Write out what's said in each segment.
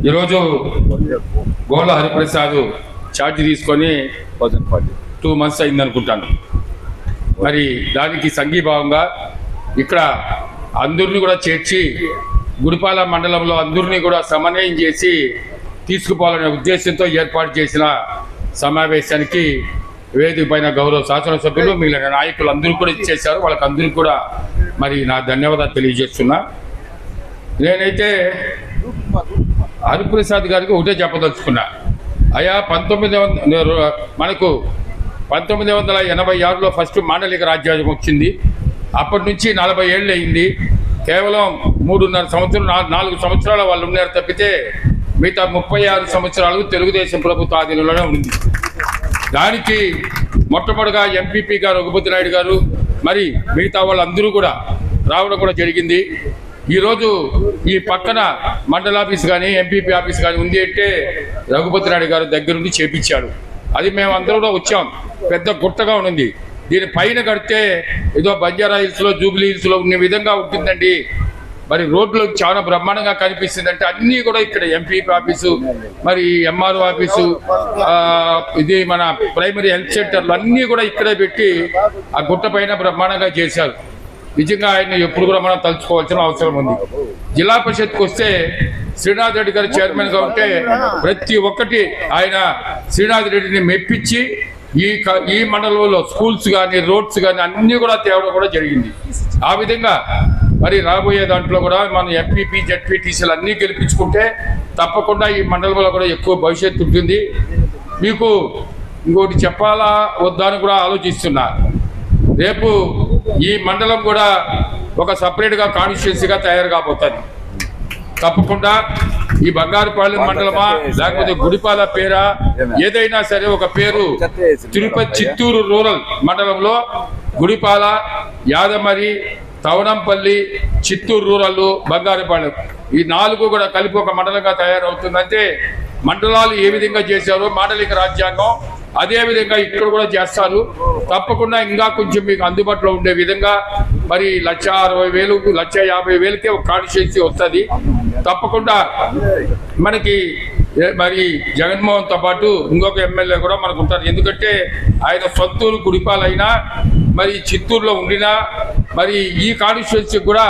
ఈరోజు గోళ్ళ హరిప్రసాద్ ఛార్జ్ తీసుకొని 2 months అయింది అనుకుంటాను. మరి దానికి సంఘీభావంగా ఇక్కడ అందరినీ కూడా చేర్చి గుడిపాల మండలంలో అందరినీ కూడా సమన్వయం చేసి తీసుకుపోవాలనే ఉద్దేశంతో ఏర్పాటు చేసిన సమావేశానికి వేదిక పైన గౌరవ శాసనసభ్యులు మిగిలిన నాయకులు అందరూ కూడా ఇచ్చేశారు. వాళ్ళకి అందరికీ కూడా మరి నా ధన్యవాదాలు తెలియజేస్తున్నా. నేనైతే హరిప్రసాద్ గారికి ఒకటే చెప్పదలుచుకున్నా. అయా మనకు 1986లో ఫస్ట్ మాండలిక రాజ్యాంగం వచ్చింది. అప్పటి నుంచి 40 ఏళ్ళు అయింది. కేవలం 3.5 సంవత్సరాలు 4 సంవత్సరాల వాళ్ళు ఉన్నారు తప్పితే మిగతా 36 సంవత్సరాలు తెలుగుదేశం ప్రభుత్వ ఆధీనంలోనే ఉంది. దానికి మొట్టమొదటిగా ఎంపీపీ గారు రఘుపతి నాయుడు గారు మరి మిగతా వాళ్ళందరూ కూడా రావడం కూడా జరిగింది. ఈరోజు ఈ పక్కన మండల ఆఫీస్ కానీ ఎంపీపీ ఆఫీస్ కానీ ఉంది అంటే రఘుపతి నాయుడు గారు దగ్గరుండి చేపించాడు. అది మేము అందరూ కూడా వచ్చాం. పెద్ద గుట్టగా ఉంది. దీని పైన కడితే ఏదో బంజారా హిల్స్లో జూబ్లీ హిల్స్లో ఉన్న విధంగా ఉంటుందండి. మరి రోడ్లు చాలా బ్రహ్మాండంగా కనిపిస్తుంది. అంటే అన్నీ కూడా ఇక్కడ ఎంపీపీ ఆఫీసు, మరి ఎంఆర్ఓ ఆఫీసు, ఇది మన ప్రైమరీ హెల్త్ సెంటర్లు అన్నీ కూడా ఇక్కడే పెట్టి ఆ గుట్ట పైన బ్రహ్మాండంగా చేశారు. నిజంగా ఆయన ఎప్పుడు కూడా మనం తలుచుకోవాల్సిన అవసరం ఉంది. జిల్లా పరిషత్కి వస్తే శ్రీనాథ్ రెడ్డి గారు చైర్మన్గా ఉంటే ప్రతి ఒక్కటి ఆయన శ్రీనాథ్ రెడ్డిని మెప్పించి ఈ మండలంలో స్కూల్స్ కానీ రోడ్స్ కానీ అన్నీ కూడా తేవడం కూడా జరిగింది. ఆ విధంగా మరి రాబోయే దాంట్లో కూడా మన ఎంపీపీ జెడ్పీటీసీలు అన్నీ గెలిపించుకుంటే తప్పకుండా ఈ మండలంలో కూడా ఎక్కువ భవిష్యత్తు ఉంటుంది. మీకు ఇంకోటి చెప్పాలా వద్దా అని కూడా ఆలోచిస్తున్నా. రేపు ఈ మండలం కూడా ఒక సపరేట్గా కాన్స్టిట్యున్సీగా తయారు కాబోతుంది. తప్పకుండా ఈ బంగారుపాలెం మండలమా లేకపోతే గుడిపాల పేరా ఏదైనా సరే ఒక పేరు తిరుపతి చిత్తూరు రూరల్ మండలంలో గుడిపాల, యాదమరి, తవనంపల్లి, చిత్తూరు రూరల్, బంగారుపాలెం ఈ 4 కూడా కలిపి ఒక మండలంగా తయారవుతుందంటే మండలాలు ఏ విధంగా చేశారో మాండలిక రాజ్యాంగం అదే విధంగా ఇక్కడ కూడా చేస్తారు. తప్పకుండా ఇంకా కొంచెం మీకు అందుబాటులో ఉండే విధంగా మరి 1,60,000 1,50,000కే ఒక కాన్స్టిట్యున్సీ వస్తుంది. తప్పకుండా మనకి మరి జగన్మోహన్తో పాటు ఇంకొక ఎమ్మెల్యే కూడా మనకు ఉంటారు. ఎందుకంటే ఆయన సొంతూరు గుడిపాలైనా మరి చిత్తూరులో ఉండినా మరి ఈ కాన్స్టిట్యున్సీ కూడా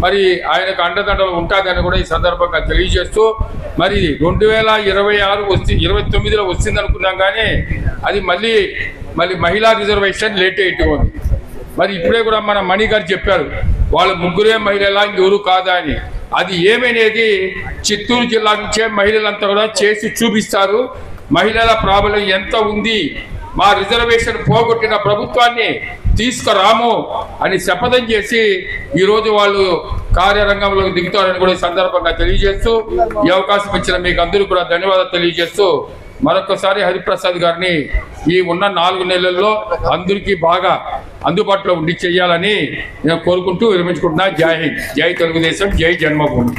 మరి ఆయనకు అండదండలు ఉంటుందని కూడా ఈ సందర్భంగా తెలియజేస్తూ మరి 2029లో వస్తుంది అనుకున్నాం. కానీ అది మళ్ళీ మహిళా రిజర్వేషన్ లేట్ అయ్యి ఉంది. మరి ఇప్పుడే కూడా మన మణి గారు చెప్పారు వాళ్ళు 3 మహిళలా ఇంకెవరు కాదా అని. అది ఏమనేది చిత్తూరు జిల్లా నుంచే మహిళలంతా కూడా చేసి చూపిస్తారు. మహిళల ప్రాబ్లం ఎంత ఉంది, మా రిజర్వేషన్ పోగొట్టిన ప్రభుత్వాన్ని తీసుకురాము అని శపథం చేసి ఈరోజు వాళ్ళు కార్యరంగంలోకి దిగుతారని కూడా ఈ సందర్భంగా తెలియజేస్తూ ఈ అవకాశం ఇచ్చిన మీకు అందరూ కూడా ధన్యవాదాలు తెలియజేస్తూ మరొకసారి హరిప్రసాద్ గారిని ఈ ఉన్న 4 నెలల్లో అందరికీ బాగా అందుబాటులో ఉండి చేయాలని నేను కోరుకుంటూ విరమించుకుంటున్నా. జై హింద్, జై తెలుగుదేశం, జై జన్మభూమి.